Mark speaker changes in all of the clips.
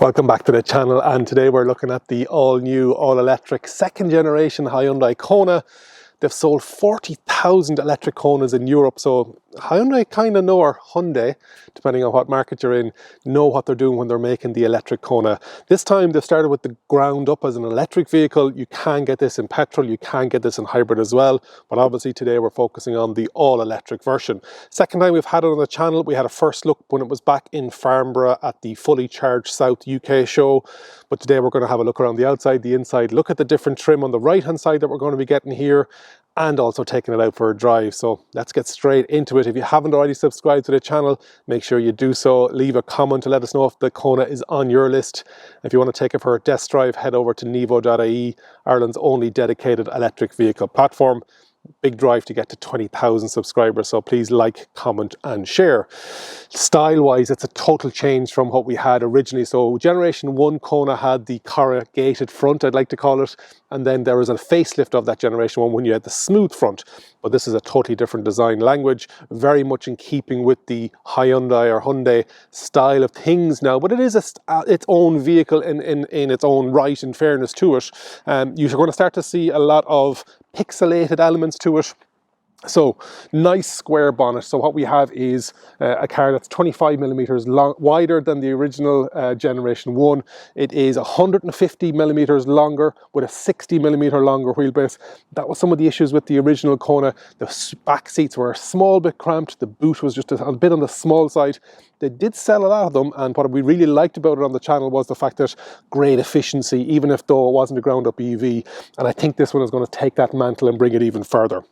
Speaker 1: Welcome back to the channel, and today we're looking at the all-new, all-electric second generation Hyundai KONA. They've sold 40,000 electric Konas in Europe, so Hyundai kind of know, or Hyundai, depending on what market you're in, know what they're doing when they're making the electric Kona. This time they've started with the ground up as an electric vehicle. You can get this in petrol, you can get this in hybrid as well, but obviously today we're focusing on the all-electric version. Second time we've had it on the channel. We had a first look when it was back in Farnborough at the Fully Charged South UK show, but today we're going to have a look around the outside, the inside, look at the different trim on the right hand side that we're going to be getting here, and also taking it out for a drive. So let's get straight into it. If you haven't already subscribed to the channel, make sure you do so. Leave a comment to let us know if the Kona is on your list. If you want to take it for a test drive, head over to Nevo.ie, Ireland's only dedicated electric vehicle platform. Big drive to get to 20,000 subscribers, so please like, comment and share. Style wise, it's a total change from what we had originally. So generation 1 Kona had the corrugated front, I'd like to call it, and then there was a facelift of that generation 1 when you had the smooth front. But this is a totally different design language, very much in keeping with the Hyundai or Hyundai style of things now, but it is its own vehicle in its own right, in fairness to it. You're going to start to see a lot of pixelated elements to it. So nice square bonnet. So what we have is a car that's 25 millimeters wider than the original generation 1. It is 150 millimeters longer with a 60 millimeter longer wheelbase. That was some of the issues with the original Kona. The back seats were a small bit cramped. The boot was just a bit on the small side. They did sell a lot of them, and what we really liked about it on the channel was the fact that great efficiency, even if though it wasn't a ground up EV. And I think this one is going to take that mantle and bring it even further.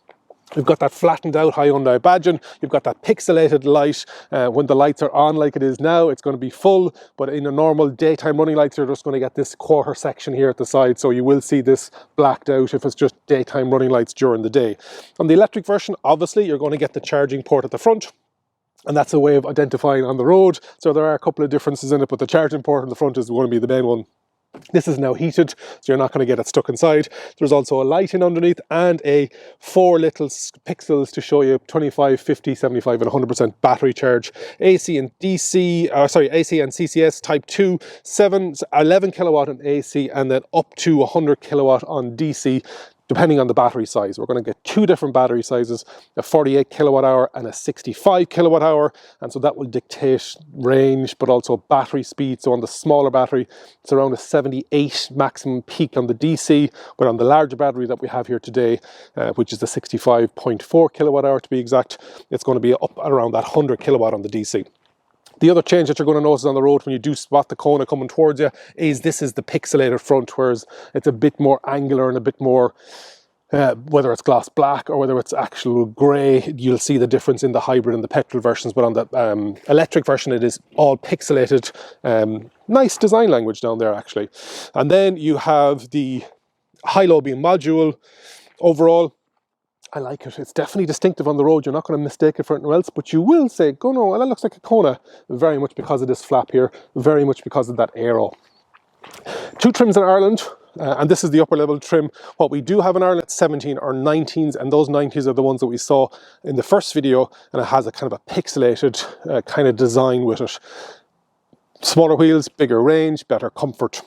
Speaker 1: You've got that flattened out Hyundai badging, you've got that pixelated light. When the lights are on like it is now, it's going to be full, but in a normal daytime running lights, you're just going to get this quarter section here at the side, so you will see this blacked out if it's just daytime running lights during the day. On the electric version, obviously, you're going to get the charging port at the front, and that's a way of identifying on the road. So there are a couple of differences in it, but the charging port in the front is going to be the main one. This is now heated, so you're not going to get it stuck inside. There's also a light in underneath and 4 little pixels to show you 25, 50, 75 and 100% battery charge. AC and AC and CCS type 2, 11 kilowatt on AC, and then up to 100 kilowatt on DC. Depending on the battery size. We're going to get 2 different battery sizes, a 48 kilowatt hour and a 65 kilowatt hour. And so that will dictate range, but also battery speed. So on the smaller battery, it's around a 78 maximum peak on the DC, but on the larger battery that we have here today, which is the 65.4 kilowatt hour to be exact, it's going to be up around that 100 kilowatt on the DC. The other change that you're going to notice on the road when you do spot the Kona coming towards you is this is the pixelated front, whereas it's a bit more angular and a bit more, whether it's gloss black or whether it's actual grey, you'll see the difference in the hybrid and the petrol versions, but on the electric version it is all pixelated. Nice design language down there actually. And then you have the high-low beam module. Overall, I like it. It's definitely distinctive on the road. You're not going to mistake it for anything else, but you will say, oh no, well, that looks like a Kona. Very much because of this flap here, very much because of that aero. 2 trims in Ireland, and this is the upper level trim. What we do have in Ireland, 17 or 19s, and those 90s are the ones that we saw in the first video, and it has a kind of a pixelated kind of design with it. Smaller wheels, bigger range, better comfort.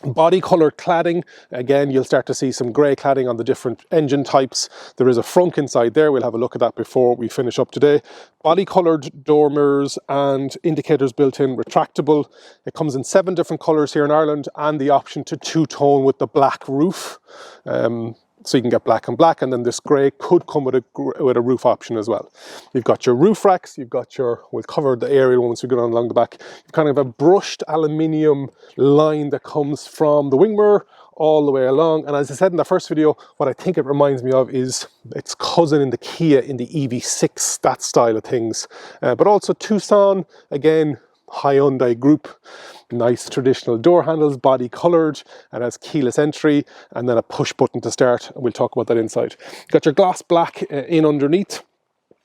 Speaker 1: Body colored cladding, again you'll start to see some grey cladding on the different engine types. There is a Frunk inside there, we'll have a look at that before we finish up today. Body colored door mirrors and indicators built in, retractable. It comes in 7 different colours here in Ireland, and the option to 2-tone with the black roof. So you can get black and black, and then this grey could come with a roof option as well. You've got your roof racks, you've got your, we'll cover the aerial once we go on along the back. You've kind of a brushed aluminium line that comes from the wing mirror all the way along. And as I said in the first video, what I think it reminds me of is its cousin in the Kia in the EV6, that style of things. But also Tucson, again, Hyundai group. Nice traditional door handles, body coloured, and has keyless entry, and then a push button to start, and we'll talk about that inside. You've got your gloss black in underneath,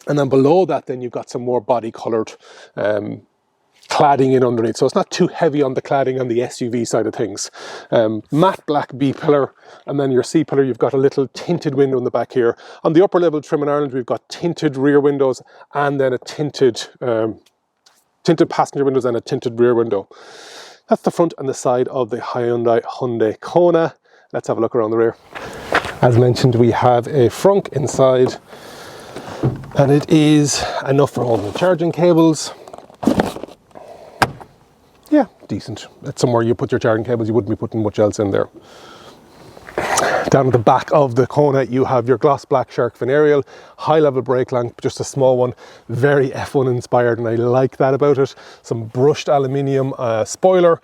Speaker 1: and then below that then you've got some more body coloured cladding in underneath, so it's not too heavy on the cladding on the SUV side of things. Matte black B-pillar, and then your C-pillar, you've got a little tinted window in the back here. On the upper level trim in Ireland, we've got tinted rear windows, and then a tinted passenger windows and a tinted rear window. That's the front and the side of the Hyundai KONA. Let's have a look around the rear. As mentioned, we have a Frunk inside, and it is enough for holding the charging cables. Yeah, decent. It's somewhere you put your charging cables, you wouldn't be putting much else in there. Down at the back of the Kona, you have your gloss black shark fin aerial, high level brake lamp, just a small one, very F1 inspired, and I like that about it. Some brushed aluminium spoiler,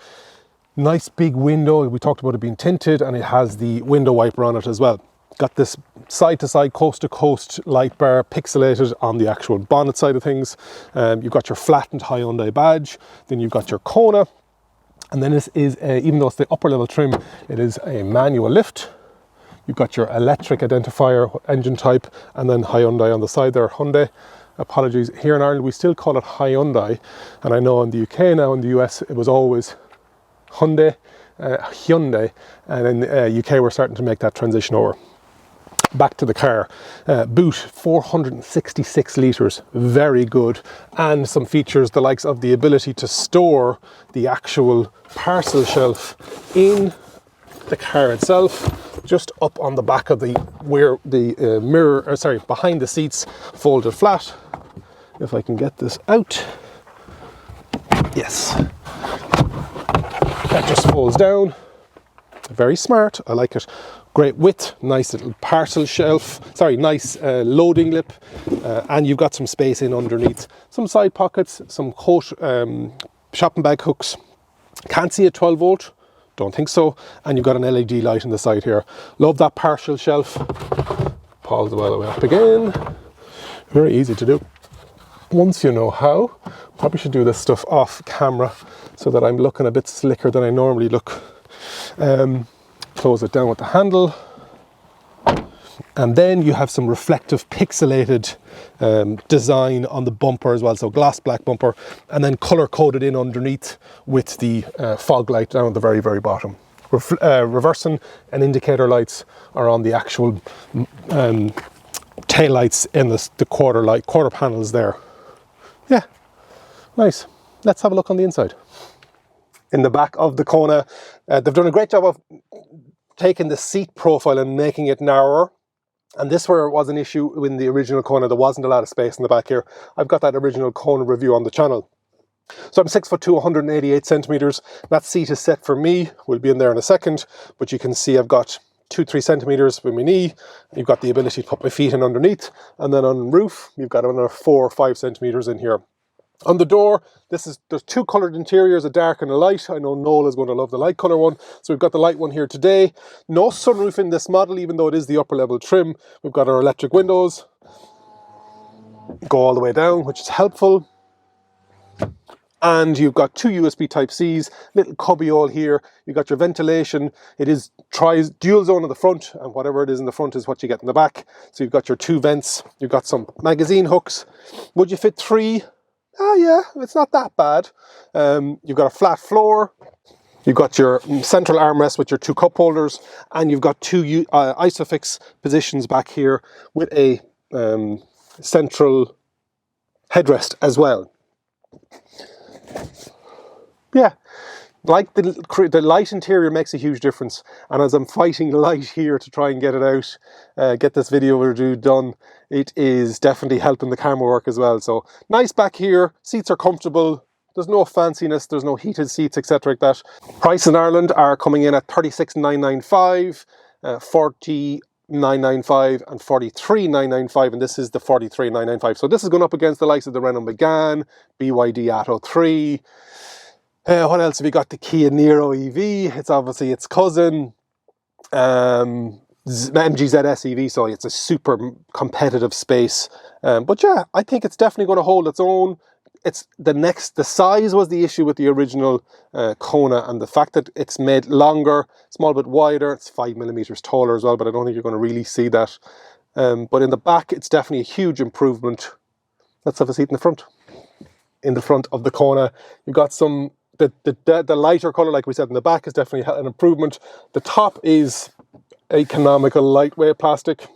Speaker 1: nice big window. We talked about it being tinted, and it has the window wiper on it as well. Got this side to side, coast to coast light bar pixelated on the actual bonnet side of things. You've got your flattened Hyundai badge, then you've got your Kona, and then this is even though it's the upper level trim, it is a manual lift. You've got your electric identifier engine type, and then Hyundai on the side there, Hyundai. Apologies, here in Ireland we still call it Hyundai, and I know in the UK now, in the US, it was always Hyundai, and in the UK we're starting to make that transition over. Back to the car. Boot 466 litres, very good, and some features the likes of the ability to store the actual parcel shelf in the car itself, just up on the back of the behind the seats, folded flat. If I can get this out, yes, that just folds down. Very smart, I like it. Great width, nice little parcel shelf, nice loading lip, and you've got some space in underneath. Some side pockets, some coat shopping bag hooks. Can't see a 12 volt, don't think so, and you've got an LED light on the side here. Love that partial shelf. Pause all the way up again. Very easy to do once you know how. Probably should do this stuff off camera so that I'm looking a bit slicker than I normally look. Close it down with the handle, and then you have some reflective pixelated design on the bumper as well, so gloss black bumper, and then color coded in underneath with the fog light down at the very, very bottom. Reversing and indicator lights are on the actual tail lights in the quarter panels there. Yeah, nice. Let's have a look on the inside. In the back of the Kona, they've done a great job of taking the seat profile and making it narrower. And this where it was an issue in the original Kona, there wasn't a lot of space in the back here. I've got that original Kona review on the channel. So I'm 6'2", 188 centimeters. That seat is set for me. We'll be in there in a second, but you can see I've got 2-3 centimeters with my knee. You've got the ability to put my feet in underneath, and then on the roof, you've got another 4 or 5 centimeters in here. On the door, there's two coloured interiors, a dark and a light. I know Noel is going to love the light colour one. So we've got the light one here today. No sunroof in this model, even though it is the upper level trim. We've got our electric windows. Go all the way down, which is helpful. And you've got 2 USB Type-Cs, little cubbyhole here. You've got your ventilation. It is dual zone in the front, and whatever it is in the front is what you get in the back. So you've got your 2 vents. You've got some magazine hooks. Would you fit 3? Oh yeah, it's not that bad. You've got a flat floor. You've got your central armrest with your 2 cup holders, and you've got 2 ISOFIX positions back here with a central headrest as well. Yeah, like the light interior makes a huge difference, and as I'm fighting light here to try and get it out, get this video review done, it is definitely helping the camera work as well. So nice back here, seats are comfortable, there's no fanciness, there's no heated seats, etc. like that. Price in Ireland are coming in at 36,995, 40,995 and 43,995, and this is the 43,995. So this is going up against the likes of the Renault Megane, BYD Atto 3. What else have we got? The Kia Niro EV. It's obviously its cousin. MGZ SEV, so it's a super competitive space. But yeah, I think it's definitely going to hold its own. It's the size was the issue with the original Kona, and the fact that it's made longer, small bit wider, it's 5 millimeters taller as well, but I don't think you're going to really see that. But in the back, it's definitely a huge improvement. Let's have a seat in the front. In the front of the Kona, you've got some, the lighter color, like we said, in the back is definitely an improvement. The top is economical, lightweight plastic.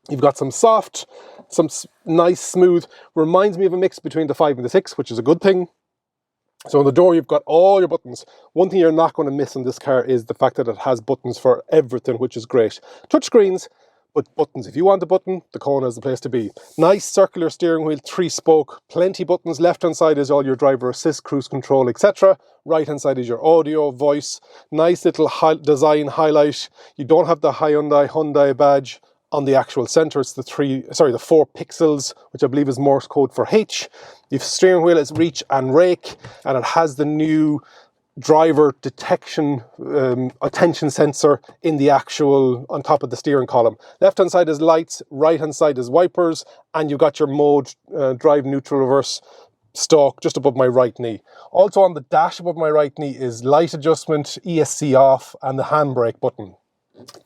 Speaker 1: You've got some soft, some nice smooth, reminds me of a mix between the 5 and the 6, which is a good thing. So on the door, you've got all your buttons. One thing you're not going to miss in this car is the fact that it has buttons for everything, which is great. Touch screens, but buttons. If you want a button, the Kona is the place to be. Nice circular steering wheel, 3-spoke, plenty buttons. Left-hand side is all your driver assist, cruise control, etc. Right-hand side is your audio, voice. Nice little design highlight. You don't have the Hyundai badge on the actual center. It's the 4 pixels, which I believe is Morse code for H. Your steering wheel is reach and rake, and it has the new driver detection attention sensor in the actual, on top of the steering column. Left hand side is lights, right hand side is wipers, and you've got your mode, drive, neutral, reverse, stalk just above my right knee. Also on the dash above my right knee is light adjustment, ESC off, and the handbrake button.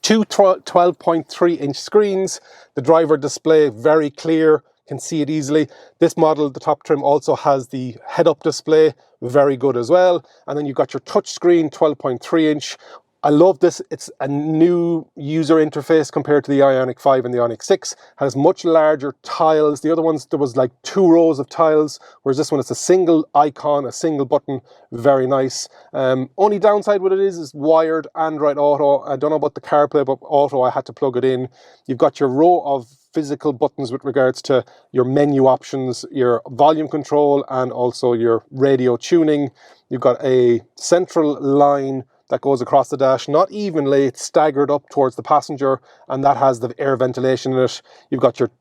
Speaker 1: 2 12.3-inch screens, the driver display very clear, can see it easily. This model, the top trim, also has the head-up display, very good as well. And then you've got your touch screen, 12.3-inch. I love this. It's a new user interface compared to the Ioniq 5 and the Ioniq 6. It has much larger tiles. The other ones, there was like 2 rows of tiles, whereas this one, it's a single icon, a single button. Very nice. Only downside with it is wired Android Auto. I don't know about the CarPlay, but Auto, I had to plug it in. You've got your row of physical buttons with regards to your menu options, your volume control, and also your radio tuning. You've got a central line that goes across the dash, not evenly, it's staggered up towards the passenger, and that has the air ventilation in it. You've got your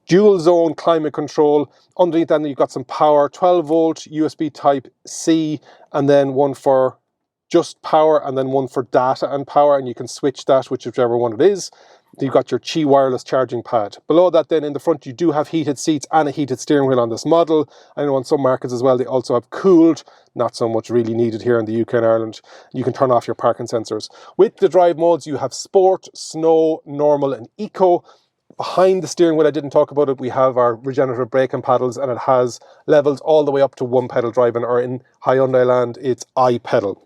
Speaker 1: dual zone climate control. Underneath that, you've got some power, 12 volt USB type C, and then one for just power, and then one for data and power, and you can switch that, whichever one it is. You've got your Qi wireless charging pad. Below that then in the front, you do have heated seats and a heated steering wheel on this model. I know on some markets as well, they also have cooled, not so much really needed here in the UK and Ireland. You can turn off your parking sensors. With the drive modes, you have sport, snow, normal, and eco. Behind the steering wheel, I didn't talk about it, we have our regenerative braking paddles, and it has levels all the way up to 1 pedal driving, or in Hyundai land, it's I-pedal.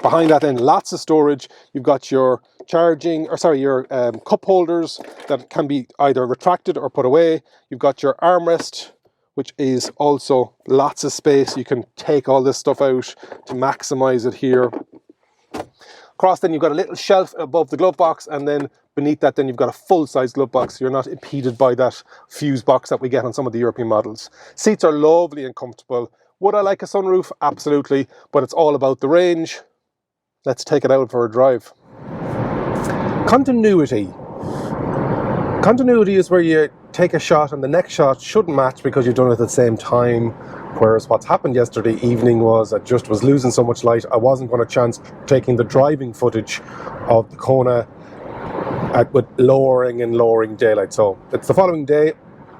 Speaker 1: Behind that then, lots of storage. You've got your your cup holders that can be either retracted or put away. You've got your armrest, which is also lots of space. You can take all this stuff out to maximize it here. Across then, you've got a little shelf above the glove box, and then beneath that then you've got a full-size glove box. You're not impeded by that fuse box that we get on some of the European models. Seats are lovely and comfortable. Would I like a sunroof? Absolutely, but it's all about the range. Let's take it out for a drive. Continuity. Continuity is where you take a shot and the next shot shouldn't match because you've done it at the same time. Whereas what's happened yesterday evening was I just was losing so much light, I wasn't going to chance taking the driving footage of the Kona with lowering daylight. So it's the following day,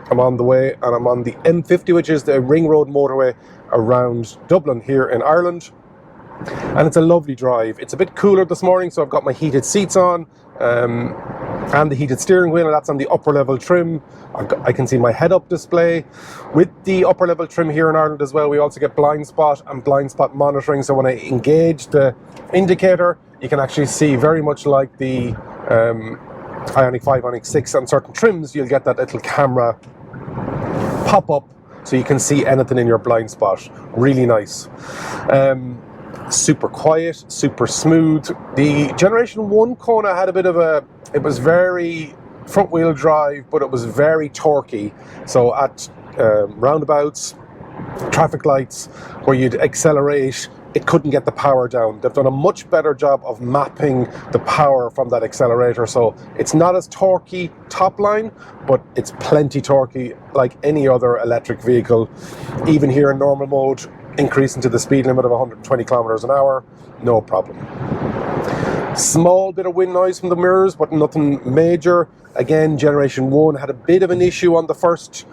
Speaker 1: I'm on the way, and I'm on the M50, which is the ring road motorway around Dublin here in Ireland. And it's a lovely drive. It's a bit cooler this morning, so I've got my heated seats on and the heated steering wheel, and that's on the upper level trim. I can see my head-up display. With the upper level trim here in Ireland as well, we also get blind spot and blind spot monitoring. So when I engage the indicator, you can actually see, very much like the Ioniq 5, Ioniq 6 on certain trims, you'll get that little camera pop up so you can see anything in your blind spot. Really nice. Super quiet, super smooth. The Generation 1 Kona had a bit of it was very front wheel drive, but it was very torquey. So at roundabouts, traffic lights, where you'd accelerate, it couldn't get the power down. They've done a much better job of mapping the power from that accelerator. So it's not as torquey top line, but it's plenty torquey like any other electric vehicle. Even here in normal mode, increasing to the speed limit of 120 kilometers an hour, no problem. Small bit of wind noise from the mirrors, but nothing major. Again, Generation 1 had a bit of an issue on the first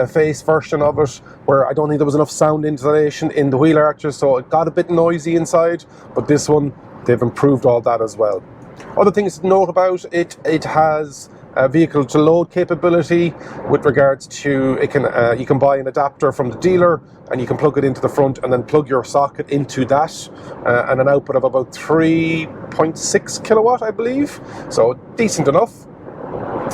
Speaker 1: face version of it, where I don't think there was enough sound insulation in the wheel arches, so it got a bit noisy inside, but this one, they've improved all that as well. Other things to note about it, it has vehicle to load capability with regards to it can you can buy an adapter from the dealer and you can plug it into the front and then plug your socket into that and an output of about 3.6 kilowatt, I believe, so decent enough.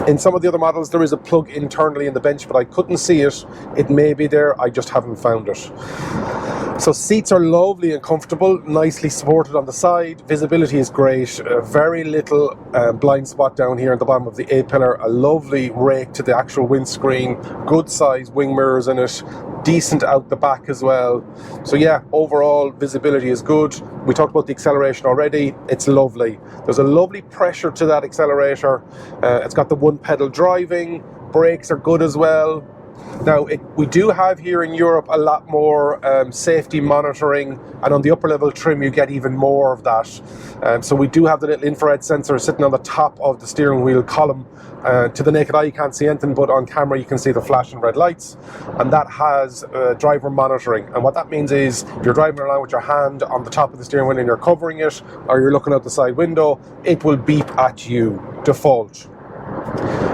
Speaker 1: In some of the other models there is a plug internally in the bench, but I couldn't see it. It may be there, I just haven't found it. So seats are lovely and comfortable, nicely supported on the side. Visibility is great. Very little blind spot down here at the bottom of the A-pillar. A lovely rake to the actual windscreen. Good size wing mirrors in it. Decent out the back as well. So yeah, overall visibility is good. We talked about the acceleration already. It's lovely. There's a lovely pressure to that accelerator. It's got the one pedal driving. Brakes are good as well. Now, we do have here in Europe a lot more safety monitoring, and on the upper level trim you get even more of that. So we do have the little infrared sensor sitting on the top of the steering wheel column. To the naked eye you can't see anything, but on camera you can see the flashing red lights, and that has driver monitoring. And what that means is if you're driving along with your hand on the top of the steering wheel and you're covering it, or you're looking out the side window, it will beep at you, default.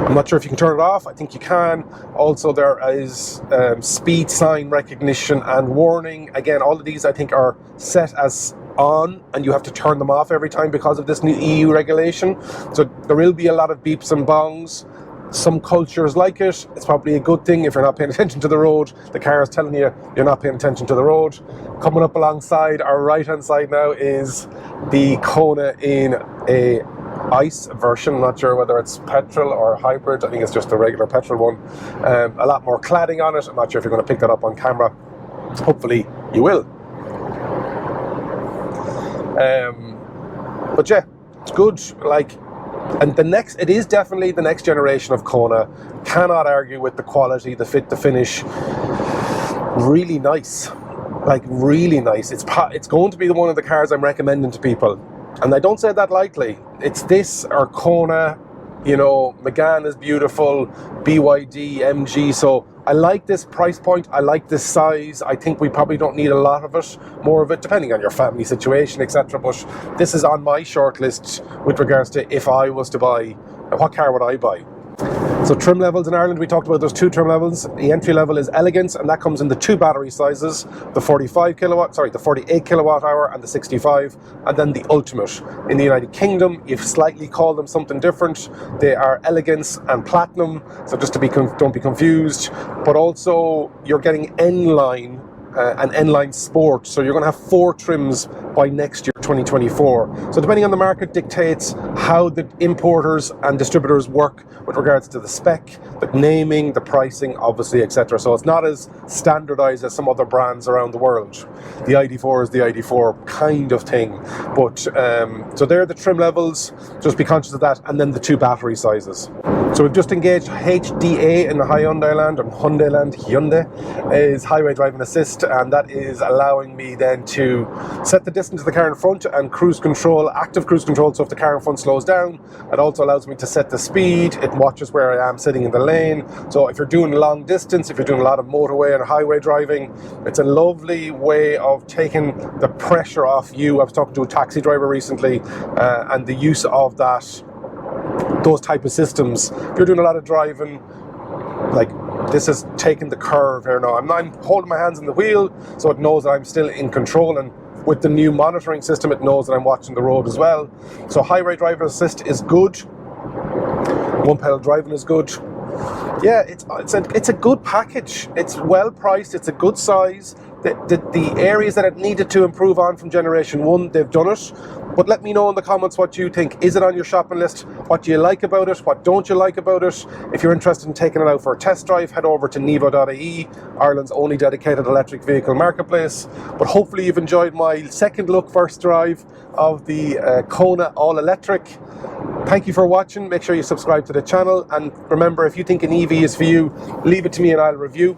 Speaker 1: I'm not sure if you can turn it off. I think you can. Also, there is speed sign recognition and warning. Again, all of these I think are set as on, and you have to turn them off every time because of this new EU regulation. So there will be a lot of beeps and bongs. Some cultures like it. It's probably a good thing if you're not paying attention to the road. The car is telling you you're not paying attention to the road. Coming up alongside our right hand side now is the Kona in a ICE version. I'm not sure whether it's petrol or hybrid. I think it's just a regular petrol one. A lot more cladding on it. I'm not sure if you're going to pick that up on camera. Hopefully you will. But yeah, it's good. And it is definitely the next generation of Kona. Cannot argue with the quality, the fit, the finish. Really nice. Really nice. It's going to be one of the cars I'm recommending to people. And I don't say that lightly. It's this or Kona, you know, Megane is beautiful, BYD, MG. So I like this price point. I like this size. I think we probably don't need a lot of it, more of it, depending on your family situation, etc. But this is on my short list with regards to if I was to buy, what car would I buy? So trim levels in Ireland, we talked about those two trim levels. The entry level is Elegance, and that comes in the two battery sizes, the 48 kilowatt hour and the 65, and then the Ultimate. In the United Kingdom, you've slightly called them something different. They are Elegance and Platinum, so just to don't be confused. But also, you're getting N-Line and N-Line Sport, so you're going to have 4 trims by next year, 2024. So depending on the market dictates how the importers and distributors work with regards to the spec, the naming, the pricing, obviously, etc. So it's not as standardized as some other brands around the world. The ID4 is the ID4 kind of thing. But so there are the trim levels, just be conscious of that, and then the 2 battery sizes. So we've just engaged HDA in the Hyundai land, or Hyundai is Highway Driving Assist, and that is allowing me then to set the distance of the car in front and cruise control, active cruise control. So if the car in front slows down, it also allows me to set the speed. It watches where I am sitting in the lane. So if you're doing long distance, if you're doing a lot of motorway and highway driving, it's a lovely way of taking the pressure off you. I was talking to a taxi driver recently, and the use of those type of systems. If you're doing a lot of driving, this is taking the curve here now. I'm holding my hands on the wheel, so it knows that I'm still in control, and with the new monitoring system, it knows that I'm watching the road as well. So Highway Driver Assist is good. One pedal driving is good. Yeah, it's a good package. It's well priced. It's a good size. The areas that it needed to improve on from Generation 1, they've done it. But let me know in the comments what you think. Is it on your shopping list? What do you like about it? What don't you like about it? If you're interested in taking it out for a test drive, head over to Nevo.ie, Ireland's only dedicated electric vehicle marketplace. But hopefully you've enjoyed my second look, first drive of the Kona all-electric. Thank you for watching. Make sure you subscribe to the channel. And remember, if you think an EV is for you, leave it to me and I'll review.